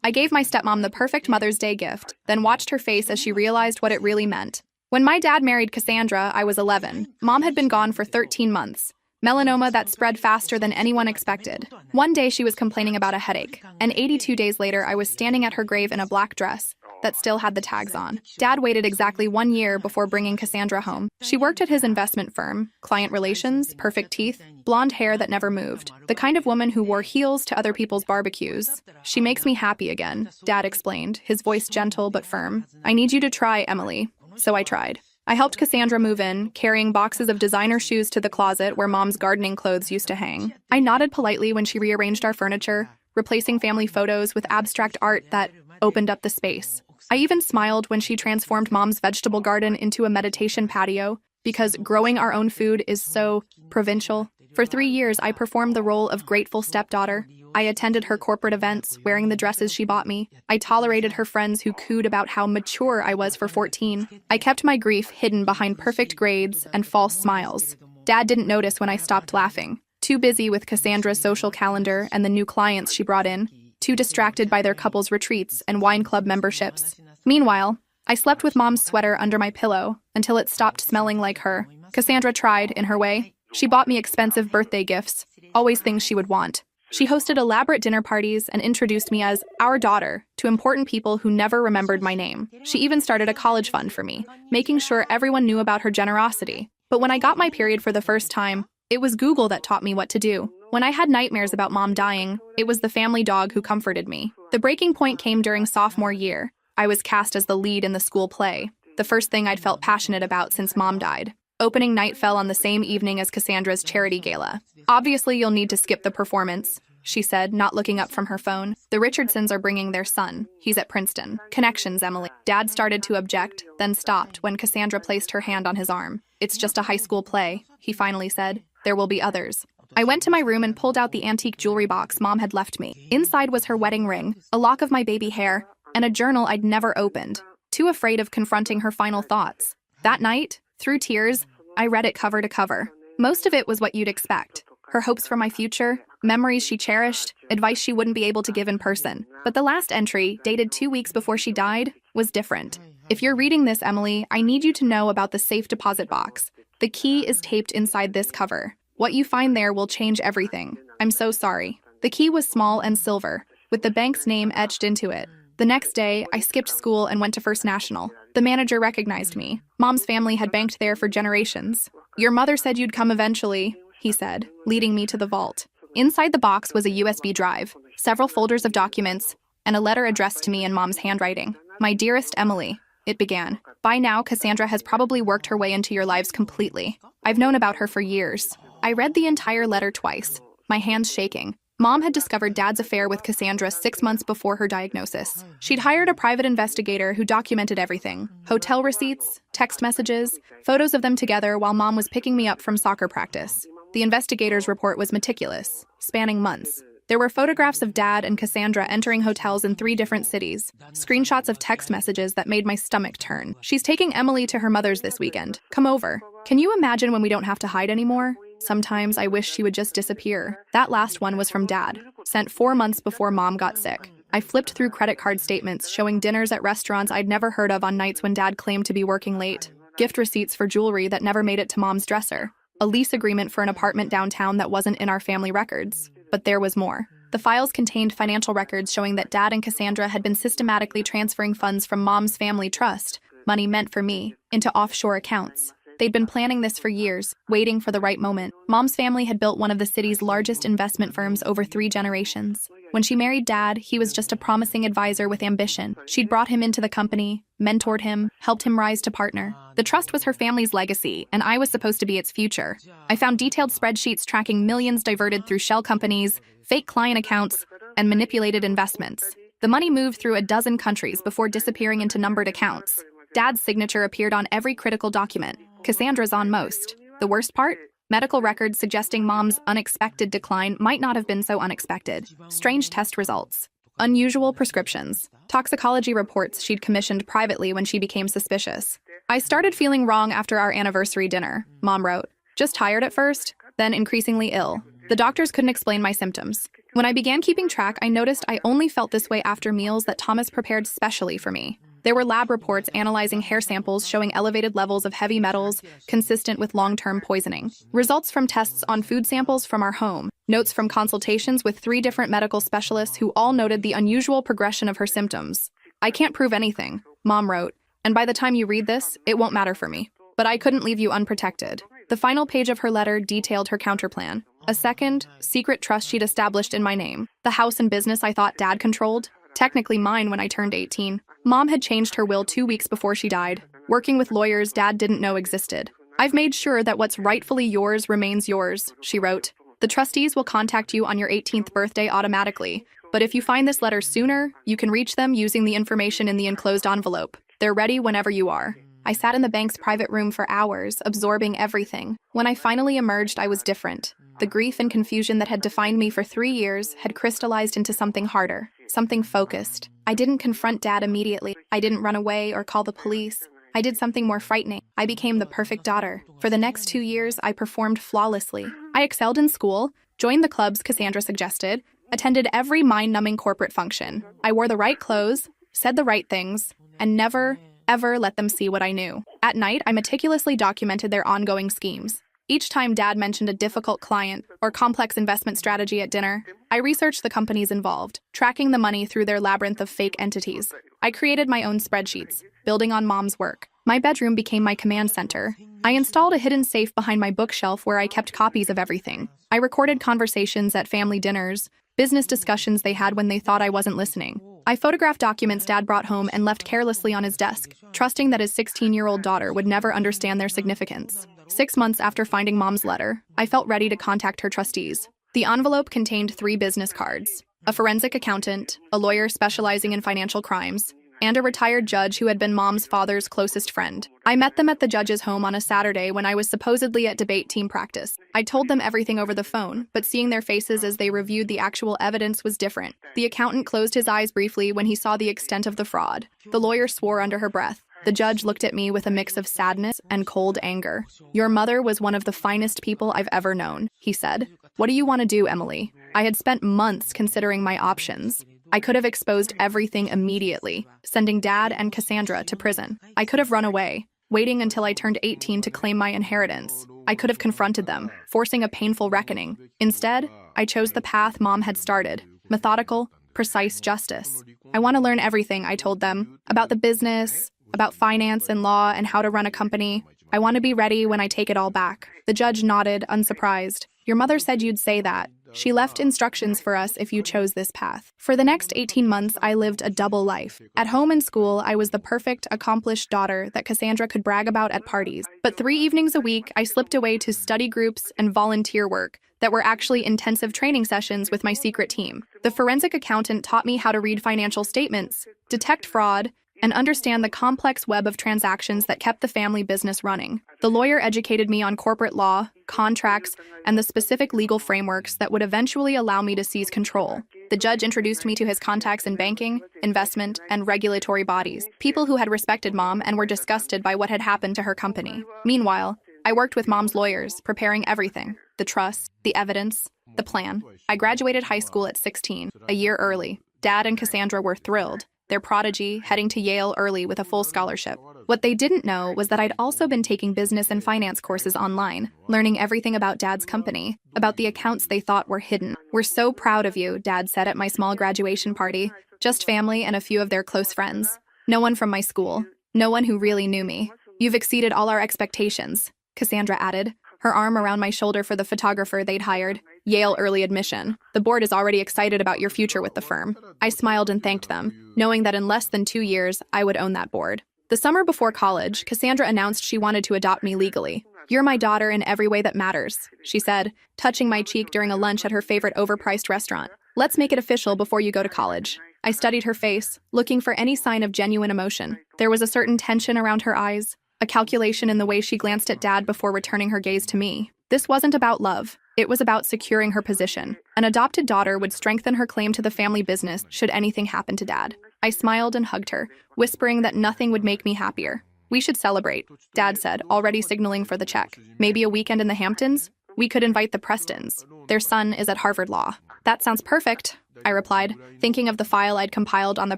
I gave my stepmom the perfect Mother's Day gift, then watched her face as she realized what it really meant. When my dad married Cassandra, I was 11. Mom had been gone for 13 months. Melanoma that spread faster than anyone expected. One day she was complaining about a headache, and 82 days later I was standing at her grave in a black dress that still had the tags on. Dad waited exactly 1 year before bringing Cassandra home. She worked at his investment firm, client relations, perfect teeth, blonde hair that never moved. The kind of woman who wore heels to other people's barbecues. She makes me happy again, Dad explained, his voice gentle but firm. I need you to try, Emily. So I tried. I helped Cassandra move in, carrying boxes of designer shoes to the closet where Mom's gardening clothes used to hang. I nodded politely when she rearranged our furniture, replacing family photos with abstract art that opened up the space. I even smiled when she transformed Mom's vegetable garden into a meditation patio, because growing our own food is so provincial. For 3 years, I performed the role of grateful stepdaughter. I attended her corporate events, wearing the dresses she bought me. I tolerated her friends who cooed about how mature I was for 14. I kept my grief hidden behind perfect grades and false smiles. Dad didn't notice when I stopped laughing. Too busy with Cassandra's social calendar and the new clients she brought in. Too distracted by their couples' retreats and wine club memberships. Meanwhile, I slept with Mom's sweater under my pillow until it stopped smelling like her. Cassandra tried, in her way. She bought me expensive birthday gifts, always things she would want. She hosted elaborate dinner parties and introduced me as our daughter to important people who never remembered my name. She even started a college fund for me, making sure everyone knew about her generosity. But when I got my period for the first time, it was Google that taught me what to do. When I had nightmares about Mom dying, it was the family dog who comforted me. The breaking point came during sophomore year. I was cast as the lead in the school play, the first thing I'd felt passionate about since Mom died. Opening night fell on the same evening as Cassandra's charity gala. Obviously, you'll need to skip the performance, she said, not looking up from her phone. The Richardsons are bringing their son. He's at Princeton. Connections, Emily. Dad started to object, then stopped when Cassandra placed her hand on his arm. It's just a high school play, he finally said. There will be others. I went to my room and pulled out the antique jewelry box Mom had left me. Inside was her wedding ring, a lock of my baby hair, and a journal I'd never opened, too afraid of confronting her final thoughts. That night, through tears, I read it cover to cover. Most of it was what you'd expect. Her hopes for my future, memories she cherished, advice she wouldn't be able to give in person. But the last entry, dated 2 weeks before she died, was different. If you're reading this, Emily, I need you to know about the safe deposit box. The key is taped inside this cover. What you find there will change everything. I'm so sorry. The key was small and silver, with the bank's name etched into it. The next day, I skipped school and went to First National. The manager recognized me. Mom's family had banked there for generations. Your mother said you'd come eventually, he said, leading me to the vault. Inside the box was a USB drive, several folders of documents, and a letter addressed to me in Mom's handwriting. My dearest Emily, it began. By now, Cassandra has probably worked her way into your lives completely. I've known about her for years. I read the entire letter twice, my hands shaking. Mom had discovered Dad's affair with Cassandra 6 months before her diagnosis. She'd hired a private investigator who documented everything. Hotel receipts, text messages, photos of them together while Mom was picking me up from soccer practice. The investigator's report was meticulous, spanning months. There were photographs of Dad and Cassandra entering hotels in 3 different cities, screenshots of text messages that made my stomach turn. She's taking Emily to her mother's this weekend. Come over. Can you imagine when we don't have to hide anymore? Sometimes I wish she would just disappear. That last one was from Dad, sent 4 months before Mom got sick. I flipped through credit card statements showing dinners at restaurants I'd never heard of on nights when Dad claimed to be working late, gift receipts for jewelry that never made it to Mom's dresser, a lease agreement for an apartment downtown that wasn't in our family records. But there was more. The files contained financial records showing that Dad and Cassandra had been systematically transferring funds from Mom's family trust, money meant for me, into offshore accounts. They'd been planning this for years, waiting for the right moment. Mom's family had built one of the city's largest investment firms over 3 generations. When she married Dad, he was just a promising advisor with ambition. She'd brought him into the company, mentored him, helped him rise to partner. The trust was her family's legacy, and I was supposed to be its future. I found detailed spreadsheets tracking millions diverted through shell companies, fake client accounts, and manipulated investments. The money moved through a dozen countries before disappearing into numbered accounts. Dad's signature appeared on every critical document, Cassandra's on most. The worst part? Medical records suggesting Mom's unexpected decline might not have been so unexpected. Strange test results. Unusual prescriptions. Toxicology reports she'd commissioned privately when she became suspicious. I started feeling wrong after our anniversary dinner, Mom wrote. Just tired at first, then increasingly ill. The doctors couldn't explain my symptoms. When I began keeping track, I noticed I only felt this way after meals that Thomas prepared specially for me. There were lab reports analyzing hair samples showing elevated levels of heavy metals consistent with long-term poisoning. Results from tests on food samples from our home. Notes from consultations with 3 different medical specialists who all noted the unusual progression of her symptoms. I can't prove anything, Mom wrote, and by the time you read this, it won't matter for me. But I couldn't leave you unprotected. The final page of her letter detailed her counterplan. A second, secret trust she'd established in my name. The house and business I thought Dad controlled. Technically mine when I turned 18. Mom had changed her will 2 weeks before she died. Working with lawyers Dad didn't know existed. I've made sure that what's rightfully yours remains yours, she wrote. The trustees will contact you on your 18th birthday automatically. But if you find this letter sooner, you can reach them using the information in the enclosed envelope. They're ready whenever you are. I sat in the bank's private room for hours, absorbing everything. When I finally emerged, I was different. The grief and confusion that had defined me for 3 years had crystallized into something harder, something focused. I didn't confront Dad immediately. I didn't run away or call the police. I did something more frightening. I became the perfect daughter. For the next 2 years, I performed flawlessly. I excelled in school, joined the clubs Cassandra suggested, attended every mind-numbing corporate function. I wore the right clothes, said the right things, and never, ever let them see what I knew. At night, I meticulously documented their ongoing schemes. Each time Dad mentioned a difficult client or complex investment strategy at dinner, I researched the companies involved, tracking the money through their labyrinth of fake entities. I created my own spreadsheets, building on Mom's work. My bedroom became my command center. I installed a hidden safe behind my bookshelf where I kept copies of everything. I recorded conversations at family dinners, business discussions they had when they thought I wasn't listening. I photographed documents Dad brought home and left carelessly on his desk, trusting that his 16-year-old daughter would never understand their significance. 6 months after finding Mom's letter, I felt ready to contact her trustees. The envelope contained 3 business cards: a forensic accountant, a lawyer specializing in financial crimes, and a retired judge who had been Mom's father's closest friend. I met them at the judge's home on a Saturday when I was supposedly at debate team practice. I told them everything over the phone, but seeing their faces as they reviewed the actual evidence was different. The accountant closed his eyes briefly when he saw the extent of the fraud. The lawyer swore under her breath. The judge looked at me with a mix of sadness and cold anger. "Your mother was one of the finest people I've ever known," he said. "What do you want to do, Emily?" I had spent months considering my options. I could have exposed everything immediately, sending Dad and Cassandra to prison. I could have run away, waiting until I turned 18 to claim my inheritance. I could have confronted them, forcing a painful reckoning. Instead, I chose the path Mom had started: methodical, precise justice. "I want to learn everything," I told them, "about the business, about finance and law and how to run a company. I want to be ready when I take it all back." The judge nodded, unsurprised. "Your mother said you'd say that. She left instructions for us if you chose this path." For the next 18 months, I lived a double life. At home and school, I was the perfect, accomplished daughter that Cassandra could brag about at parties. But 3 evenings a week, I slipped away to study groups and volunteer work that were actually intensive training sessions with my secret team. The forensic accountant taught me how to read financial statements, detect fraud, and understand the complex web of transactions that kept the family business running. The lawyer educated me on corporate law, contracts, and the specific legal frameworks that would eventually allow me to seize control. The judge introduced me to his contacts in banking, investment, and regulatory bodies, people who had respected Mom and were disgusted by what had happened to her company. Meanwhile, I worked with Mom's lawyers, preparing everything: the trust, the evidence, the plan. I graduated high school at 16, a year early. Dad and Cassandra were thrilled, their prodigy heading to Yale early with a full scholarship. What they didn't know was that I'd also been taking business and finance courses online, learning everything about Dad's company, about the accounts they thought were hidden. "We're so proud of you," Dad said at my small graduation party. "Just family and a few of their close friends. No one from my school. No one who really knew me. You've exceeded all our expectations," Cassandra added, her arm around my shoulder for the photographer they'd hired. "Yale early admission. The board is already excited about your future with the firm." I smiled and thanked them, knowing that in less than 2 years, I would own that board. The summer before college, Cassandra announced she wanted to adopt me legally. "You're my daughter in every way that matters," she said, touching my cheek during a lunch at her favorite overpriced restaurant. "Let's make it official before you go to college." I studied her face, looking for any sign of genuine emotion. There was a certain tension around her eyes, a calculation in the way she glanced at Dad before returning her gaze to me. This wasn't about love. It was about securing her position. An adopted daughter would strengthen her claim to the family business should anything happen to Dad. I smiled and hugged her, whispering that nothing would make me happier. "We should celebrate," Dad said, already signaling for the check. "Maybe a weekend in the Hamptons?" We could invite the Prestons. Their son is at Harvard Law. That sounds perfect, I replied, thinking of the file I'd compiled on the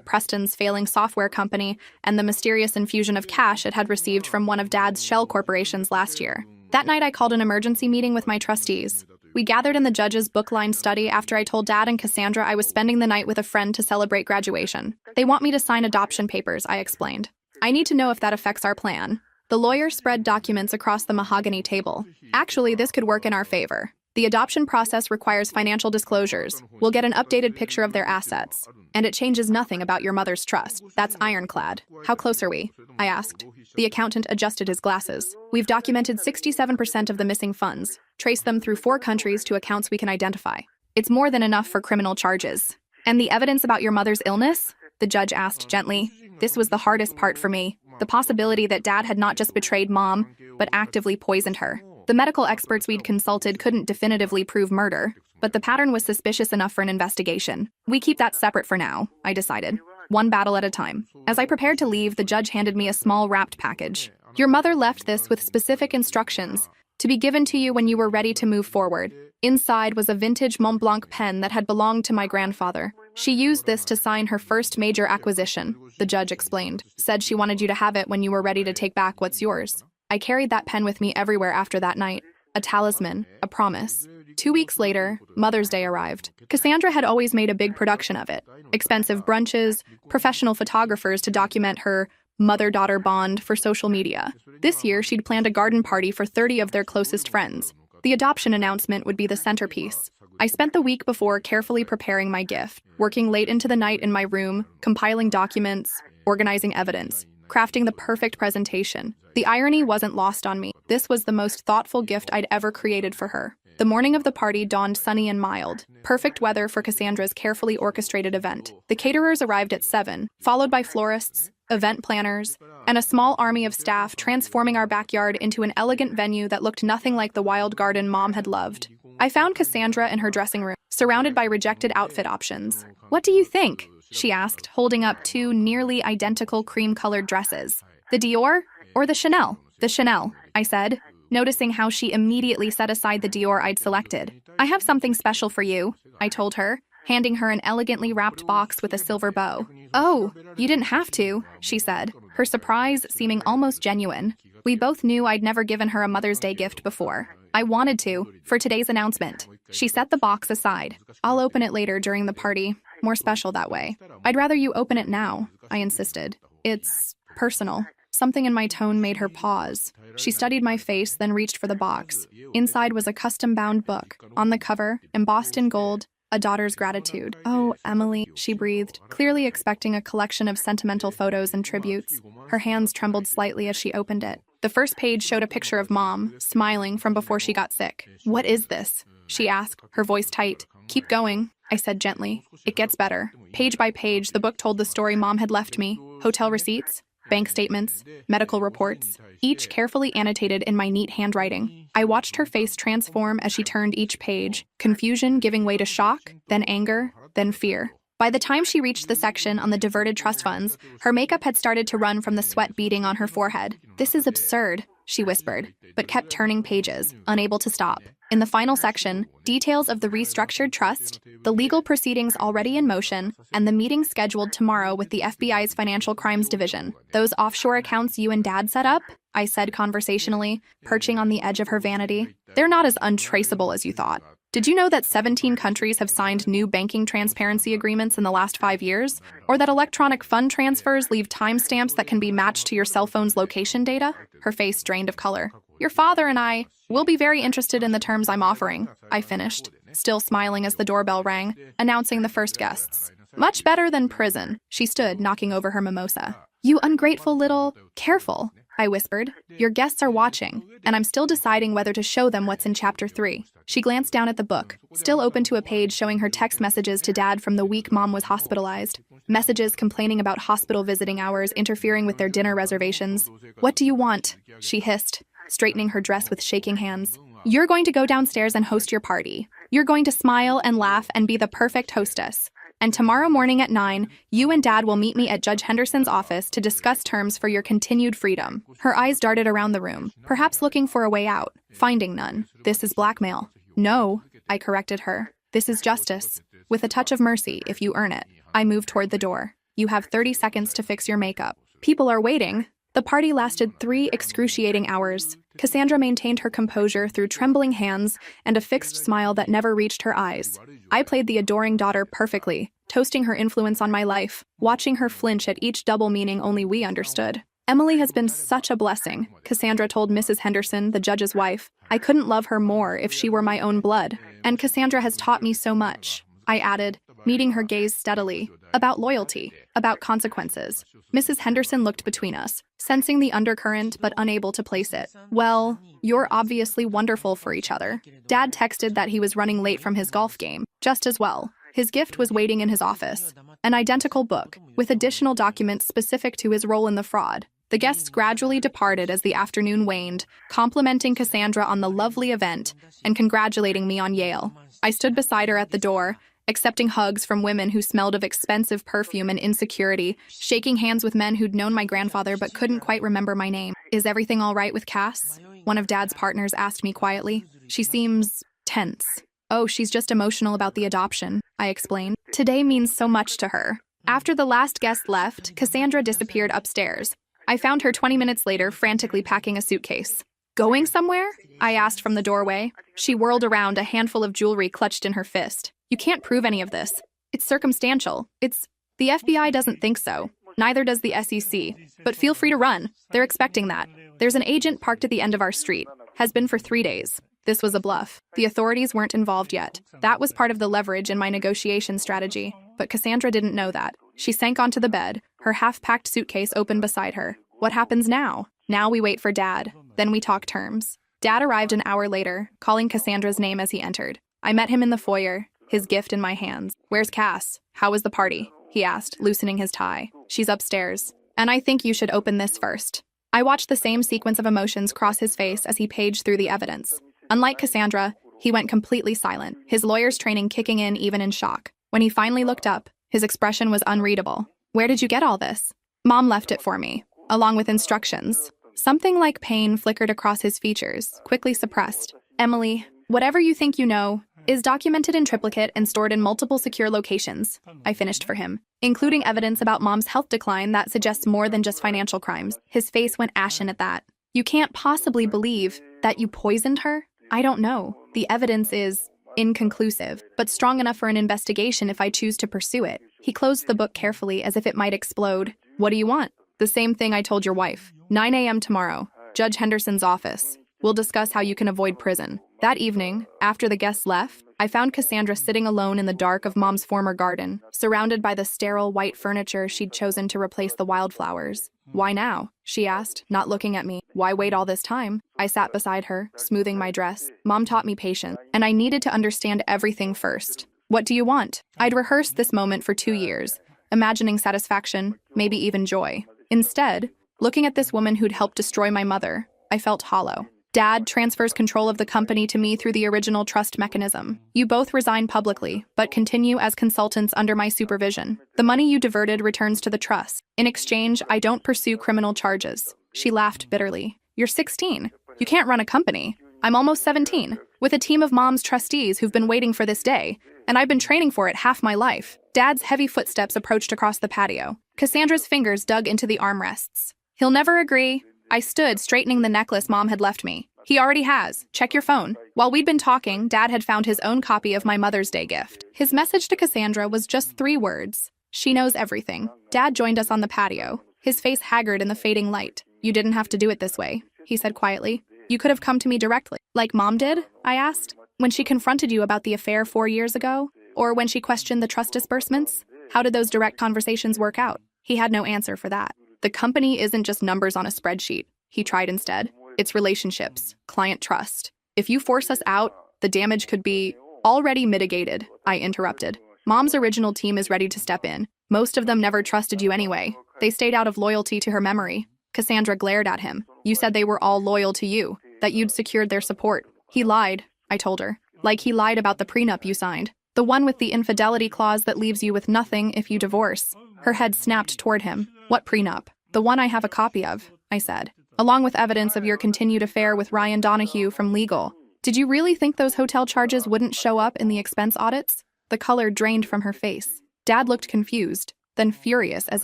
Prestons' failing software company and the mysterious infusion of cash it had received from one of Dad's shell corporations last year. That night, I called an emergency meeting with my trustees. We gathered in the judge's book-lined study after I told Dad and Cassandra I was spending the night with a friend to celebrate graduation. They want me to sign adoption papers, I explained. I need to know if that affects our plan. The lawyer spread documents across the mahogany table. Actually, this could work in our favor. The adoption process requires financial disclosures. We'll get an updated picture of their assets. And it changes nothing about your mother's trust. That's ironclad. How close are we? I asked. The accountant adjusted his glasses. We've documented 67% of the missing funds, traced them through 4 countries to accounts we can identify. It's more than enough for criminal charges. And the evidence about your mother's illness? The judge asked gently. This was the hardest part for me. The possibility that Dad had not just betrayed Mom, but actively poisoned her. The medical experts we'd consulted couldn't definitively prove murder, but the pattern was suspicious enough for an investigation. We keep that separate for now, I decided. One battle at a time. As I prepared to leave, the judge handed me a small wrapped package. Your mother left this with specific instructions to be given to you when you were ready to move forward. Inside was a vintage Mont Blanc pen that had belonged to my grandfather. She used this to sign her first major acquisition, the judge explained. Said she wanted you to have it when you were ready to take back what's yours. I carried that pen with me everywhere after that night. A talisman, a promise. 2 weeks later, Mother's Day arrived. Cassandra had always made a big production of it. Expensive brunches, professional photographers to document her mother-daughter bond for social media. This year, she'd planned a garden party for 30 of their closest friends. The adoption announcement would be the centerpiece. I spent the week before carefully preparing my gift, working late into the night in my room, compiling documents, organizing evidence, crafting the perfect presentation. The irony wasn't lost on me. This was the most thoughtful gift I'd ever created for her. The morning of the party dawned sunny and mild, perfect weather for Cassandra's carefully orchestrated event. The caterers arrived at 7, followed by florists, event planners, and a small army of staff transforming our backyard into an elegant venue that looked nothing like the wild garden Mom had loved. I found Cassandra in her dressing room, surrounded by rejected outfit options. What do you think? She asked, holding up 2 nearly identical cream-colored dresses. The Dior or the Chanel? The Chanel, I said, noticing how she immediately set aside the Dior I'd selected. I have something special for you, I told her, handing her an elegantly wrapped box with a silver bow. Oh, you didn't have to, she said, her surprise seeming almost genuine. We both knew I'd never given her a Mother's Day gift before. I wanted to, for today's announcement. She set the box aside. I'll open it later during the party. More special that way. I'd rather you open it now, I insisted. It's personal. Something in my tone made her pause. She studied my face, then reached for the box. Inside was a custom-bound book. On the cover, embossed in gold, A Daughter's Gratitude. Oh, Emily, she breathed, clearly expecting a collection of sentimental photos and tributes. Her hands trembled slightly as she opened it. The first page showed a picture of Mom, smiling from before she got sick. What is this? She asked, her voice tight. Keep going, I said gently. It gets better. Page by page, the book told the story Mom had left me. Hotel receipts, bank statements, medical reports, each carefully annotated in my neat handwriting. I watched her face transform as she turned each page, confusion giving way to shock, then anger, then fear. By the time she reached the section on the diverted trust funds, her makeup had started to run from the sweat beading on her forehead. This is absurd, she whispered, but kept turning pages, unable to stop. In the final section, details of the restructured trust, the legal proceedings already in motion, and the meeting scheduled tomorrow with the FBI's Financial Crimes Division. Those offshore accounts you and Dad set up? I said conversationally, perching on the edge of her vanity. They're not as untraceable as you thought. Did you know that 17 countries have signed new banking transparency agreements in the last 5 years? Or that electronic fund transfers leave timestamps that can be matched to your cell phone's location data? Her face drained of color. Your father and I will be very interested in the terms I'm offering, I finished, still smiling as the doorbell rang, announcing the first guests. Much better than prison. She stood, knocking over her mimosa. You ungrateful little... Careful, I whispered. Your guests are watching, and I'm still deciding whether to show them what's in Chapter 3. She glanced down at the book, still open to a page showing her text messages to Dad from the week Mom was hospitalized. Messages complaining about hospital visiting hours interfering with their dinner reservations. What do you want? She hissed, straightening her dress with shaking hands. You're going to go downstairs and host your party. You're going to smile and laugh and be the perfect hostess. And tomorrow morning at 9, you and Dad will meet me at Judge Henderson's office to discuss terms for your continued freedom. Her eyes darted around the room, perhaps looking for a way out, finding none. This is blackmail. No, I corrected her. This is justice. With a touch of mercy, if you earn it. I moved toward the door. You have 30 seconds to fix your makeup. People are waiting. The party lasted 3 excruciating hours. Cassandra maintained her composure through trembling hands and a fixed smile that never reached her eyes. I played the adoring daughter perfectly, toasting her influence on my life, watching her flinch at each double meaning only we understood. Emily has been such a blessing, Cassandra told Mrs. Henderson, the judge's wife. I couldn't love her more if she were my own blood. And Cassandra has taught me so much, I added, meeting her gaze steadily, about loyalty, about consequences. Mrs. Henderson looked between us, sensing the undercurrent but unable to place it. Well, you're obviously wonderful for each other. Dad texted that he was running late from his golf game, just as well. His gift was waiting in his office, an identical book, with additional documents specific to his role in the fraud. The guests gradually departed as the afternoon waned, complimenting Cassandra on the lovely event and congratulating me on Yale. I stood beside her at the door, accepting hugs from women who smelled of expensive perfume and insecurity, shaking hands with men who'd known my grandfather but couldn't quite remember my name. Is everything all right with Cass? One of Dad's partners asked me quietly. She seems tense. Oh, she's just emotional about the adoption, I explained. Today means so much to her. After the last guest left, Cassandra disappeared upstairs. I found her 20 minutes later, frantically packing a suitcase. Going somewhere? I asked from the doorway. She whirled around, a handful of jewelry clutched in her fist. You can't prove any of this. It's circumstantial. The FBI doesn't think so. Neither does the SEC. But feel free to run. They're expecting that. There's an agent parked at the end of our street. Has been for 3 days. This was a bluff. The authorities weren't involved yet. That was part of the leverage in my negotiation strategy. But Cassandra didn't know that. She sank onto the bed, her half-packed suitcase open beside her. What happens now? Now we wait for Dad. Then we talk terms. Dad arrived an hour later, calling Cassandra's name as he entered. I met him in the foyer, his gift in my hands. Where's Cass? How was the party? He asked, loosening his tie. She's upstairs. And I think you should open this first. I watched the same sequence of emotions cross his face as he paged through the evidence. Unlike Cassandra, he went completely silent, his lawyer's training kicking in even in shock. When he finally looked up, his expression was unreadable. Where did you get all this? Mom left it for me, along with instructions. Something like pain flickered across his features, quickly suppressed. Emily, whatever you think you know, is documented in triplicate and stored in multiple secure locations. I finished for him, including evidence about Mom's health decline that suggests more than just financial crimes. His face went ashen at that. You can't possibly believe that you poisoned her? I don't know. The evidence is inconclusive, but strong enough for an investigation if I choose to pursue it. He closed the book carefully as if it might explode. What do you want? The same thing I told your wife. 9 a.m. tomorrow. Judge Henderson's office. We'll discuss how you can avoid prison. That evening, after the guests left, I found Cassandra sitting alone in the dark of Mom's former garden, surrounded by the sterile white furniture she'd chosen to replace the wildflowers. Why now? She asked, not looking at me. Why wait all this time? I sat beside her, smoothing my dress. Mom taught me patience, and I needed to understand everything first. What do you want? I'd rehearsed this moment for 2 years, imagining satisfaction, maybe even joy. Instead, looking at this woman who'd helped destroy my mother, I felt hollow. Dad transfers control of the company to me through the original trust mechanism. You both resign publicly, but continue as consultants under my supervision. The money you diverted returns to the trust. In exchange, I don't pursue criminal charges. She laughed bitterly. You're 16. You can't run a company. I'm almost 17, with a team of Mom's trustees who've been waiting for this day, and I've been training for it half my life. Dad's heavy footsteps approached across the patio. Cassandra's fingers dug into the armrests. He'll never agree. I stood, straightening the necklace Mom had left me. He already has. Check your phone. While we'd been talking, Dad had found his own copy of my Mother's Day gift. His message to Cassandra was just 3 words. She knows everything. Dad joined us on the patio, his face haggard in the fading light. You didn't have to do it this way, he said quietly. You could have come to me directly. Like Mom did? I asked. When she confronted you about the affair 4 years ago? Or when she questioned the trust disbursements? How did those direct conversations work out? He had no answer for that. The company isn't just numbers on a spreadsheet, he tried instead. It's relationships, client trust. If you force us out, the damage could be already mitigated, I interrupted. Mom's original team is ready to step in. Most of them never trusted you anyway. They stayed out of loyalty to her memory. Cassandra glared at him. You said they were all loyal to you, that you'd secured their support. He lied, I told her. Like he lied about the prenup you signed. The one with the infidelity clause that leaves you with nothing if you divorce. Her head snapped toward him. What prenup? The one I have a copy of, I said. Along with evidence of your continued affair with Ryan Donahue from legal. Did you really think those hotel charges wouldn't show up in the expense audits? The color drained from her face. Dad looked confused, then furious as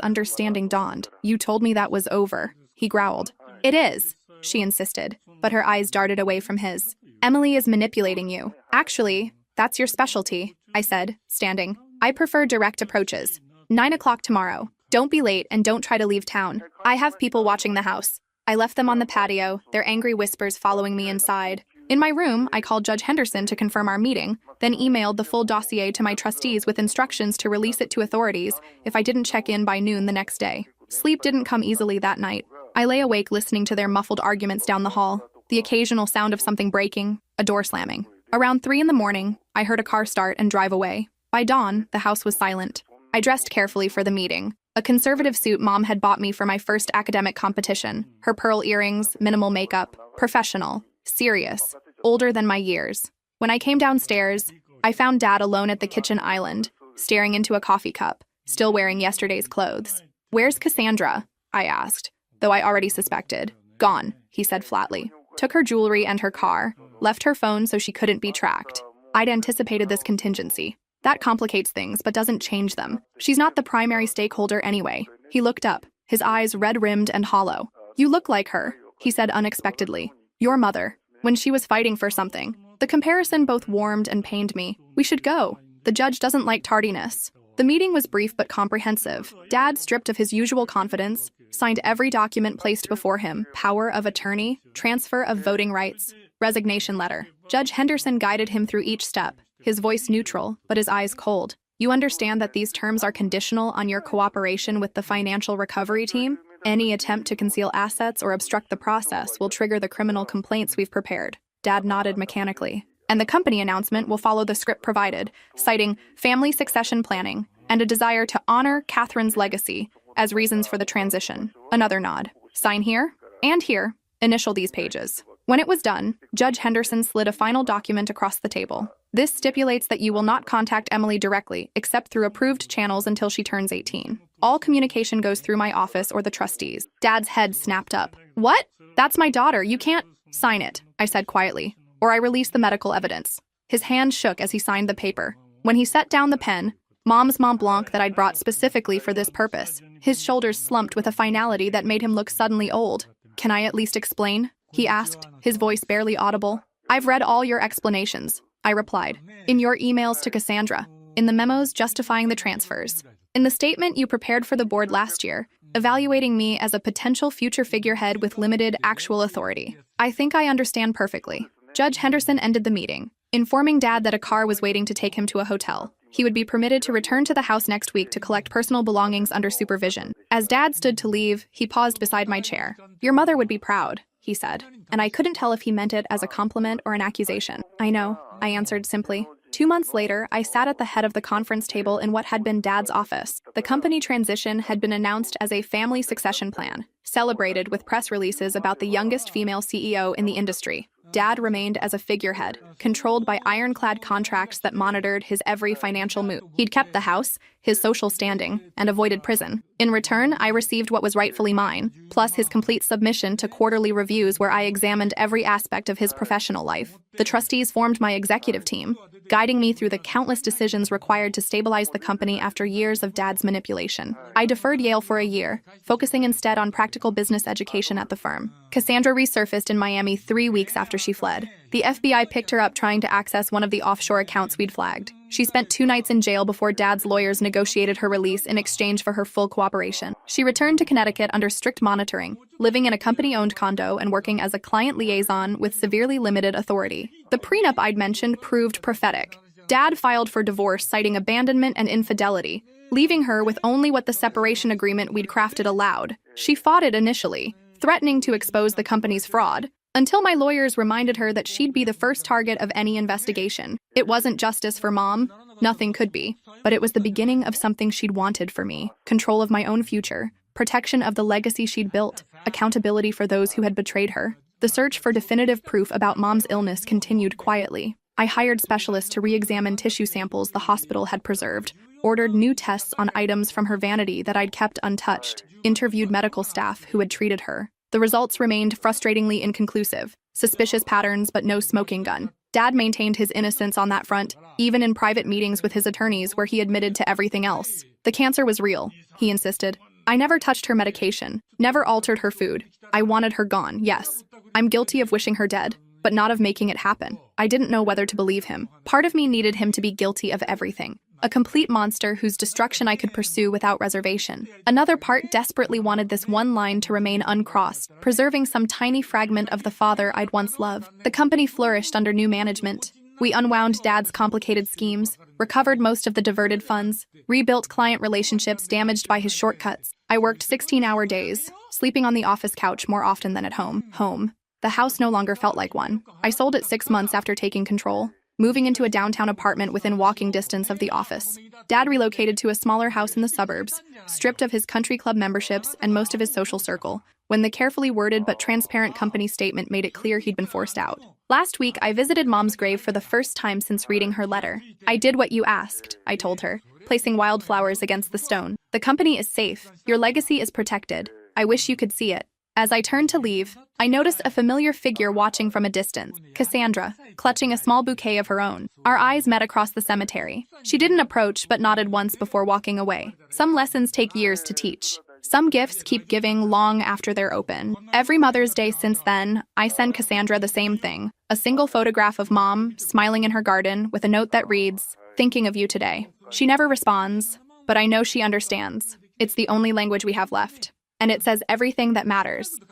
understanding dawned. You told me that was over, he growled. It is, she insisted, but her eyes darted away from his. Emily is manipulating you. Actually, that's your specialty, I said, standing. I prefer direct approaches. 9 o'clock tomorrow. Don't be late and don't try to leave town. I have people watching the house. I left them on the patio, their angry whispers following me inside. In my room, I called Judge Henderson to confirm our meeting, then emailed the full dossier to my trustees with instructions to release it to authorities if I didn't check in by noon the next day. Sleep didn't come easily that night. I lay awake listening to their muffled arguments down the hall, the occasional sound of something breaking, a door slamming. Around 3 in the morning, I heard a car start and drive away. By dawn, the house was silent. I dressed carefully for the meeting. A conservative suit Mom had bought me for my first academic competition. Her pearl earrings, minimal makeup, professional, serious, older than my years. When I came downstairs, I found Dad alone at the kitchen island, staring into a coffee cup, still wearing yesterday's clothes. Where's Cassandra? I asked, though I already suspected. Gone, he said flatly. Took her jewelry and her car, left her phone so she couldn't be tracked. I'd anticipated this contingency. That complicates things, but doesn't change them. She's not the primary stakeholder anyway. He looked up, his eyes red-rimmed and hollow. You look like her, he said unexpectedly. Your mother. When she was fighting for something. The comparison both warmed and pained me. We should go. The judge doesn't like tardiness. The meeting was brief but comprehensive. Dad, stripped of his usual confidence, signed every document placed before him: power of attorney, transfer of voting rights, resignation letter. Judge Henderson guided him through each step, his voice neutral, but his eyes cold. You understand that these terms are conditional on your cooperation with the financial recovery team? Any attempt to conceal assets or obstruct the process will trigger the criminal complaints we've prepared. Dad nodded mechanically. And the company announcement will follow the script provided, citing family succession planning and a desire to honor Catherine's legacy as reasons for the transition. Another nod. Sign here and here. Initial these pages. When it was done, Judge Henderson slid a final document across the table. This stipulates that you will not contact Emily directly, except through approved channels until she turns 18. All communication goes through my office or the trustees. Dad's head snapped up. What? That's my daughter. You can't sign it, I said quietly, or I release the medical evidence. His hand shook as he signed the paper. When he set down the pen, Mom's Mont Blanc that I'd brought specifically for this purpose, his shoulders slumped with a finality that made him look suddenly old. Can I at least explain? He asked, his voice barely audible. I've read all your explanations, I replied. In your emails to Cassandra, in the memos justifying the transfers, in the statement you prepared for the board last year, evaluating me as a potential future figurehead with limited actual authority. I think I understand perfectly. Judge Henderson ended the meeting, informing Dad that a car was waiting to take him to a hotel. He would be permitted to return to the house next week to collect personal belongings under supervision. As Dad stood to leave, he paused beside my chair. Your mother would be proud, he said, and I couldn't tell if he meant it as a compliment or an accusation. I know, I answered simply. 2 months later, I sat at the head of the conference table in what had been Dad's office. The company transition had been announced as a family succession plan, celebrated with press releases about the youngest female CEO in the industry. Dad remained as a figurehead, controlled by ironclad contracts that monitored his every financial move. He'd kept the house, his social standing, and avoided prison. In return, I received what was rightfully mine, plus his complete submission to quarterly reviews where I examined every aspect of his professional life. The trustees formed my executive team, guiding me through the countless decisions required to stabilize the company after years of Dad's manipulation. I deferred Yale for a year, focusing instead on practical business education at the firm. Cassandra resurfaced in Miami 3 weeks after she fled. The FBI picked her up trying to access one of the offshore accounts we'd flagged. She spent 2 nights in jail before Dad's lawyers negotiated her release in exchange for her full cooperation. She returned to Connecticut under strict monitoring, living in a company-owned condo and working as a client liaison with severely limited authority. The prenup I'd mentioned proved prophetic. Dad filed for divorce citing abandonment and infidelity, leaving her with only what the separation agreement we'd crafted allowed. She fought it initially, threatening to expose the company's fraud, until my lawyers reminded her that she'd be the first target of any investigation. It wasn't justice for Mom, nothing could be, but it was the beginning of something she'd wanted for me: control of my own future, protection of the legacy she'd built, accountability for those who had betrayed her. The search for definitive proof about Mom's illness continued quietly. I hired specialists to re-examine tissue samples the hospital had preserved, ordered new tests on items from her vanity that I'd kept untouched, interviewed medical staff who had treated her. The results remained frustratingly inconclusive. Suspicious patterns, but no smoking gun. Dad maintained his innocence on that front, even in private meetings with his attorneys where he admitted to everything else. The cancer was real, he insisted. I never touched her medication, never altered her food. I wanted her gone, yes. I'm guilty of wishing her dead, but not of making it happen. I didn't know whether to believe him. Part of me needed him to be guilty of everything. A complete monster whose destruction I could pursue without reservation. Another part desperately wanted this one line to remain uncrossed, preserving some tiny fragment of the father I'd once loved. The company flourished under new management. We unwound Dad's complicated schemes, recovered most of the diverted funds, rebuilt client relationships damaged by his shortcuts. I worked 16-hour days, sleeping on the office couch more often than at home. The house no longer felt like one. I sold it 6 months after taking control, moving into a downtown apartment within walking distance of the office. Dad relocated to a smaller house in the suburbs, stripped of his country club memberships and most of his social circle, when the carefully worded but transparent company statement made it clear he'd been forced out. Last week, I visited Mom's grave for the first time since reading her letter. I did what you asked, I told her, placing wildflowers against the stone. The company is safe. Your legacy is protected. I wish you could see it. As I turned to leave, I noticed a familiar figure watching from a distance, Cassandra, clutching a small bouquet of her own. Our eyes met across the cemetery. She didn't approach but nodded once before walking away. Some lessons take years to teach. Some gifts keep giving long after they're open. Every Mother's Day since then, I send Cassandra the same thing. A single photograph of Mom, smiling in her garden, with a note that reads, "Thinking of you today." She never responds, but I know she understands. It's the only language we have left. And it says everything that matters.